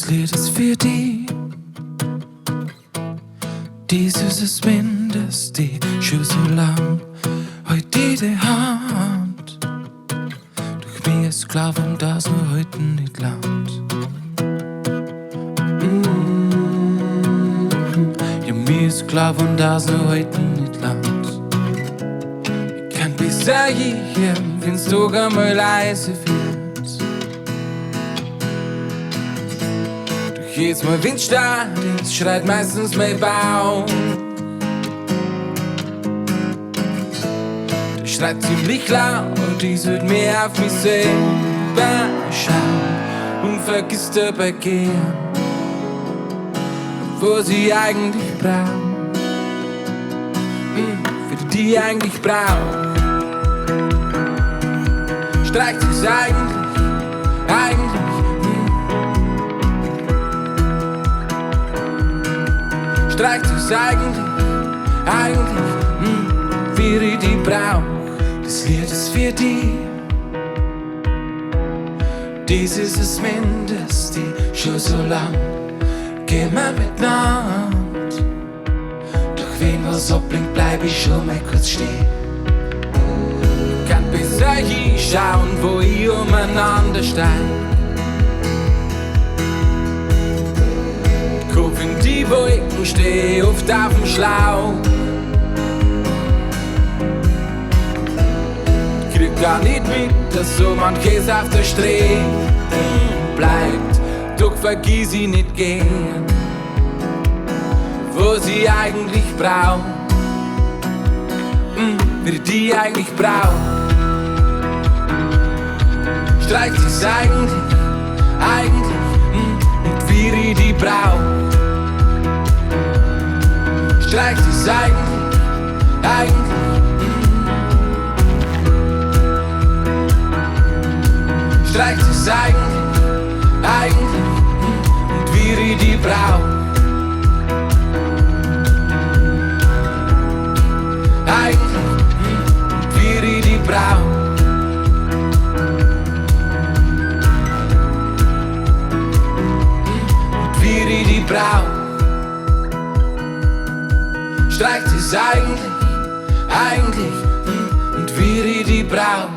Lied ist für die, dieses ist mindestens die schon so lang heute in der Hand. Doch mir ist klar, von das nur heute nicht langt. Ja, mir ist klar, von das nur heute nicht langt. Ich kann bis hier, wenn's sogar mal leise wird. Jedes Mal wenn's stark ist, schreit meistens mein Baum. Der schreit ziemlich laut und ich sollte mehr auf mich selber schauen und vergisst dabei gern, wo sie eigentlich braucht, für die eigentlich braucht. Streicht sie's eigentlich streicht sie's eigentlich, wie ich die brauch. Das Lied ist für die, dies ist es mindestens die schon so lang. Gehen wir miteinander, doch wenn was abblinkt, bleib ich schon mal kurz stehen. Kann besser hinschauen, wo ich umeinander steig. Kopf in die Wolken, steh oft auf dem Schlauch. Krieg gar nicht mit, dass so manches auf der Strecke bleibt. Doch vergiss ich nicht gern, wo sie eigentlich braucht, wie die eigentlich braucht. Streicht sie's eigentlich, und wie ich die brauch. Streicht sie's eigentlich, streicht sie's eigentlich, und wie ich die brauch. Eigentlich, und wie ich die brauch. Und wie ich die brauch. Streicht sie's eigentlich, und wie ich die brauch.